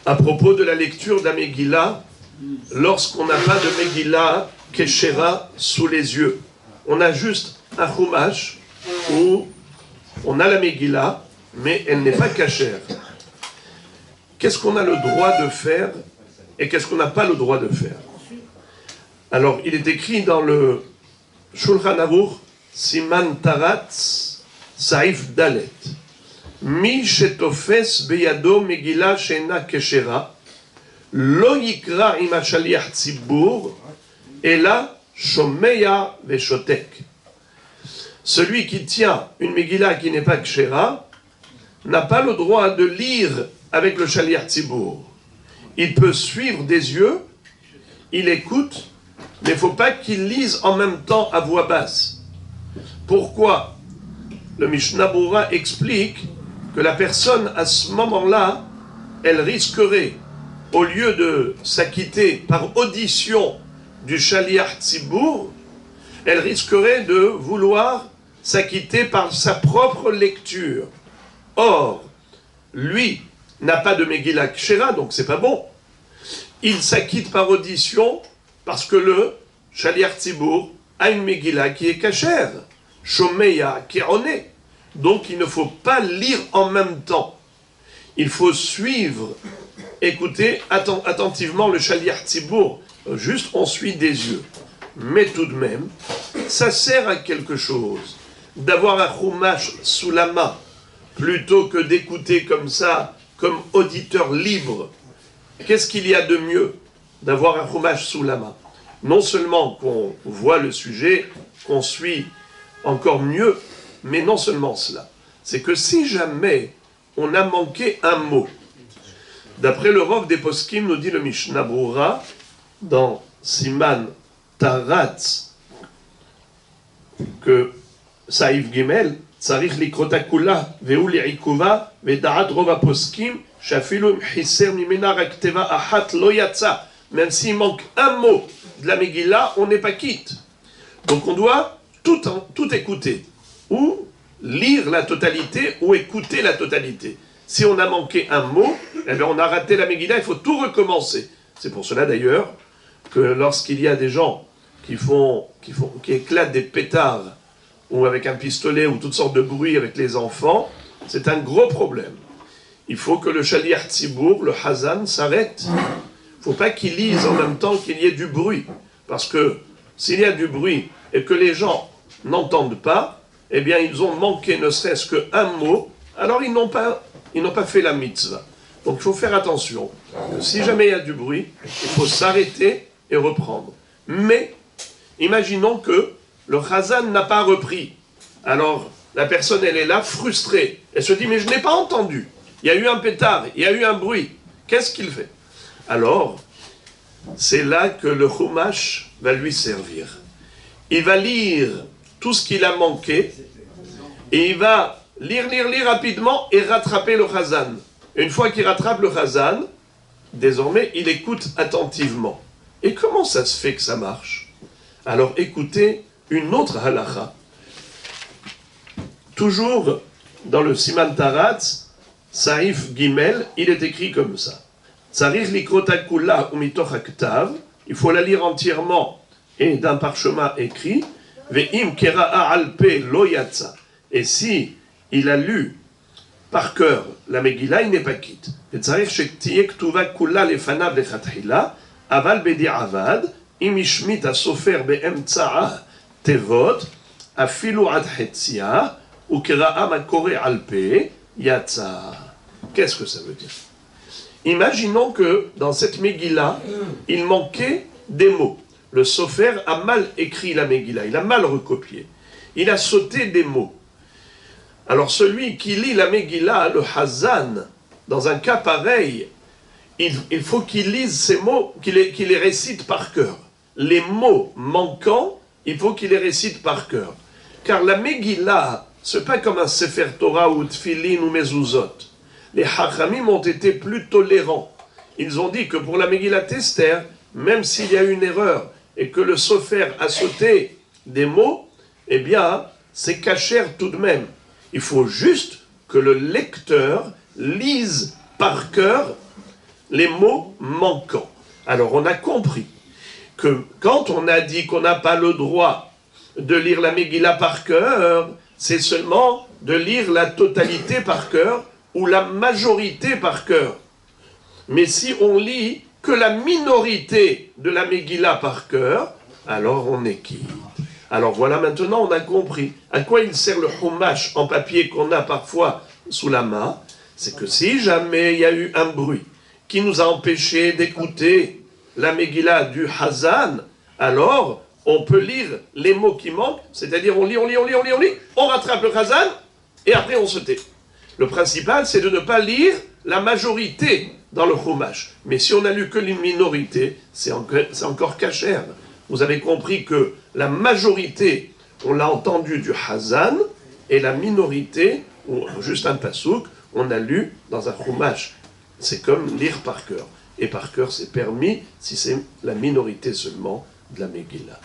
à propos de la lecture de la Megillah, lorsqu'on n'a pas de Megillah Keshera sous les yeux. On a juste un Chumash où on a la Megillah, mais elle n'est pas cachère. Qu'est-ce qu'on a le droit de faire et qu'est-ce qu'on n'a pas le droit de faire? Alors, il est écrit dans le Shulchan Aruch, Siman Taratz, Saif Dalet. Mi shetofes beyado Megillah she'ena keshera, lo yikra im hashaliach tzibur, ela shomeya veshotek. Celui qui tient une Megillah qui n'est pas keshera n'a pas le droit de lire avec le shaliach tzibur. Il peut suivre des yeux, il écoute, mais il ne faut pas qu'il lise en même temps à voix basse. Pourquoi? Le Mishnah Berurah explique que la personne, à ce moment-là, elle risquerait, au lieu de s'acquitter par audition du shaliach tzibur, elle risquerait de vouloir s'acquitter par sa propre lecture. Or, lui n'a pas de Megillah Kshera, donc c'est pas bon. Il s'acquitte par audition parce que le shaliach tzibur a une Megillah qui est kashère, shomeya keroné. Donc il ne faut pas lire en même temps. Il faut suivre, écouter attentivement le shaliach tzibur. Juste on suit des yeux. Mais tout de même, ça sert à quelque chose d'avoir un chumash sous la main plutôt que d'écouter comme ça, comme auditeur libre. Qu'est-ce qu'il y a de mieux d'avoir un chumash sous la main? Non seulement qu'on voit le sujet, qu'on suit encore mieux, mais non seulement cela. C'est que si jamais on a manqué un mot, d'après le Rov des Poskim, nous dit le Mishnah Berurah, dans Siman Taratz, que Saïf Gimel, Tsarich likrota kula, ve'u li'ikuva, ve'da'at rov ha-poskim, shafilu mchiser mimena rak teva ahat lo yatsa. Même s'il manque un mot de la Megillah, on n'est pas quitte. Donc on doit tout écouter. Ou lire la totalité, ou écouter la totalité. Si on a manqué un mot, eh bien on a raté la Megillah, il faut tout recommencer. C'est pour cela d'ailleurs que lorsqu'il y a des gens qui éclatent des pétards, ou avec un pistolet, ou toutes sortes de bruits avec les enfants, c'est un gros problème. Il faut que le shaliach tzibur, le hazan, s'arrête. Il ne faut pas qu'il lise en même temps qu'il y ait du bruit. Parce que s'il y a du bruit et que les gens n'entendent pas, eh bien ils ont manqué ne serait-ce qu'un mot, alors ils n'ont pas fait la mitzvah. Donc il faut faire attention. Si jamais il y a du bruit, il faut s'arrêter et reprendre. Mais, imaginons que le Chazan n'a pas repris. Alors, la personne, elle est là, frustrée. Elle se dit, mais je n'ai pas entendu. Il y a eu un pétard, il y a eu un bruit. Qu'est-ce qu'il fait? Alors, c'est là que le Chumash va lui servir. Il va lire tout ce qu'il a manqué, et il va lire rapidement et rattraper le Chazan. Une fois qu'il rattrape le Chazan, désormais, il écoute attentivement. Et comment ça se fait que ça marche? Alors, écoutez une autre halacha. Toujours dans le Siman Taratz, Saif Gimel, il est écrit comme ça. Tsarich likrota kula umitoch haktav, il faut la lire entièrement et d'un parchemin écrit. Ve'im kera'a alpe lo yatsa. Et si il a lu par cœur la Megillah, il n'est pas quitte. Et tsarich shektiyeh ktuva kula lefanav lechatchila, aval bedi'avad, im ishmit hasofer be'emtsa'a tevot, afilu ad hetzia, ou kera'a makore alpe yatsa. Qu'est-ce que ça veut dire? Imaginons que dans cette Megillah, il manquait des mots. Le Sofer a mal écrit la Megillah, il a mal recopié. Il a sauté des mots. Alors celui qui lit la Megillah, le Hazan, dans un cas pareil, il faut qu'il lise ces mots, qu'il les récite par cœur. Les mots manquants, il faut qu'il les récite par cœur. Car la Megillah, ce n'est pas comme un Sefer Torah ou Tfilin ou Mezuzot. Les Hachamim ont été plus tolérants. Ils ont dit que pour la Megillat Esther, même s'il y a une erreur et que le Sofer a sauté des mots, eh bien, c'est cachère tout de même. Il faut juste que le lecteur lise par cœur les mots manquants. Alors on a compris que quand on a dit qu'on n'a pas le droit de lire la Megillah par cœur, c'est seulement de lire la totalité par cœur ou la majorité par cœur. Mais si on lit que la minorité de la Megillah par cœur, alors on est quitte. Alors voilà, maintenant on a compris à quoi il sert le chumash en papier qu'on a parfois sous la main. C'est que si jamais il y a eu un bruit qui nous a empêché d'écouter la Megillah du Hazan, alors on peut lire les mots qui manquent, c'est-à-dire on lit, on rattrape le Hazan, et après on se tait. Le principal, c'est de ne pas lire la majorité dans le chumash. Mais si on a lu que une minorité, c'est encore cachère. Vous avez compris que la majorité, on l'a entendu du Hazan, et la minorité, ou juste un pasouk, on a lu dans un chumash. C'est comme lire par cœur. Et par cœur, c'est permis si c'est la minorité seulement de la Megillah.